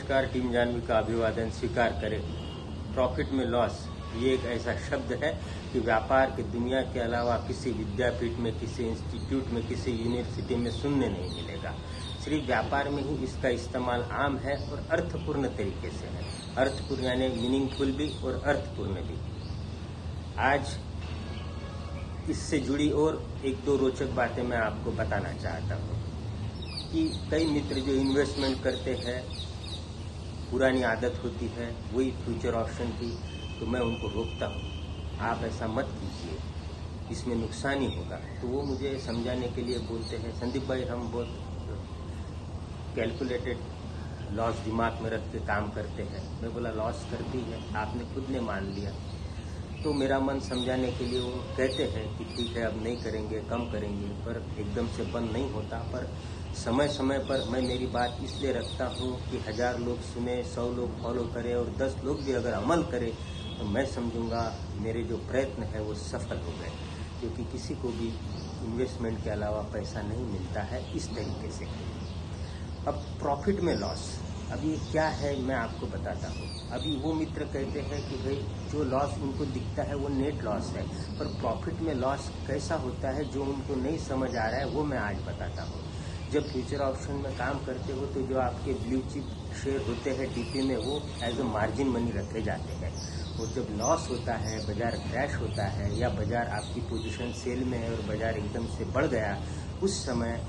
नमस्कार। टीम जानवी का अभिवादन स्वीकार करें। प्रॉफिट में लॉस ये एक ऐसा शब्द है कि व्यापार की दुनिया के अलावा किसी विद्यापीठ में, किसी इंस्टीट्यूट में, किसी यूनिवर्सिटी में सुनने नहीं मिलेगा। सिर्फ व्यापार में ही इसका इस्तेमाल आम है और अर्थपूर्ण तरीके से है। अर्थपूर्ण यानी मीनिंगफुल भी और अर्थपूर्ण भी। आज इससे जुड़ी और एक दो रोचक बातें मैं आपको बताना चाहता हूँ कि कई मित्र जो इन्वेस्टमेंट करते हैं, पुरानी आदत होती है वही फ्यूचर ऑप्शन की, तो मैं उनको रोकता हूँ, आप ऐसा मत कीजिए, इसमें नुकसान ही होगा। तो वो मुझे समझाने के लिए बोलते हैं, संदीप भाई हम बहुत कैलकुलेटेड लॉस दिमाग में रख के काम करते हैं। मैं बोला लॉस करती है, आपने खुद ने मान लिया। तो मेरा मन समझाने के लिए वो कहते हैं कि ठीक है अब नहीं करेंगे, कम करेंगे, पर एकदम से बंद नहीं होता। पर समय समय पर मैं मेरी बात इसलिए रखता हूँ कि 1000 लोग सुने, 100 लोग फॉलो करें और 10 लोग भी अगर अमल करें तो मैं समझूंगा मेरे जो प्रयत्न है वो सफल हो गए। क्योंकि किसी को भी इन्वेस्टमेंट के अलावा पैसा नहीं मिलता है इस तरीके से। अब प्रॉफिट में लॉस, अब ये क्या है मैं आपको बताता हूँ। अभी वो मित्र कहते हैं कि भाई जो लॉस उनको दिखता है वो नेट लॉस है, पर प्रॉफिट में लॉस कैसा होता है जो उनको नहीं समझ आ रहा है वो मैं आज बताता हूँ। जब फ्यूचर ऑप्शन में काम करते हो तो जो आपके ब्लू चिप शेयर होते हैं डीपी में, वो एज ए मार्जिन मनी रखे जाते हैं। और जब लॉस होता है, बाजार क्रैश होता है या बाजार आपकी पोजीशन सेल में है और बाजार एकदम से बढ़ गया, उस समय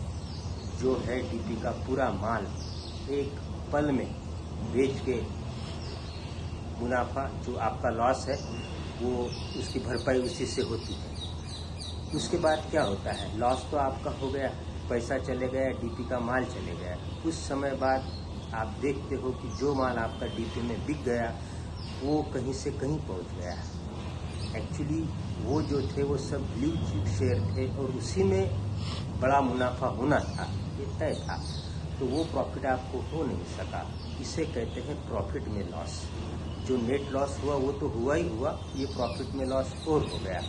जो है डीपी का पूरा माल एक पल में बेच के मुनाफा जो आपका लॉस है वो उसकी भरपाई उसी से होती है। उसके बाद क्या होता है, लॉस तो आपका हो गया, पैसा चले गया, डीपी का माल चले गया। कुछ समय बाद आप देखते हो कि जो माल आपका डीपी में बिक गया वो कहीं से कहीं पहुंच गया। एक्चुअली वो जो थे वो सब ब्लू चिप शेयर थे और उसी में बड़ा मुनाफा होना था, ये तय था। तो वो प्रॉफिट आपको हो नहीं सका। इसे कहते हैं प्रॉफिट में लॉस। जो नेट लॉस हुआ वो तो हुआ ही हुआ, ये प्रॉफिट में लॉस और हो गया।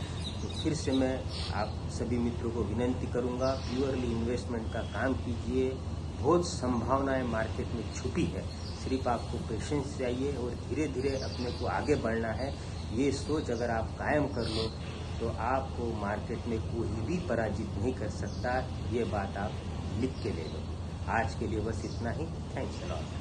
तो फिर से मैं आप सभी मित्रों को विनती करूंगा, प्योरली इन्वेस्टमेंट का काम कीजिए। बहुत संभावनाएं मार्केट में छुपी है, सिर्फ आपको पेशेंस चाहिए और धीरे धीरे अपने को आगे बढ़ना है। ये सोच अगर आप कायम कर लो तो आपको मार्केट में कोई भी पराजित नहीं कर सकता। ये बात आप लिख के ले लो। आज के लिए बस इतना ही। Thanks a lot.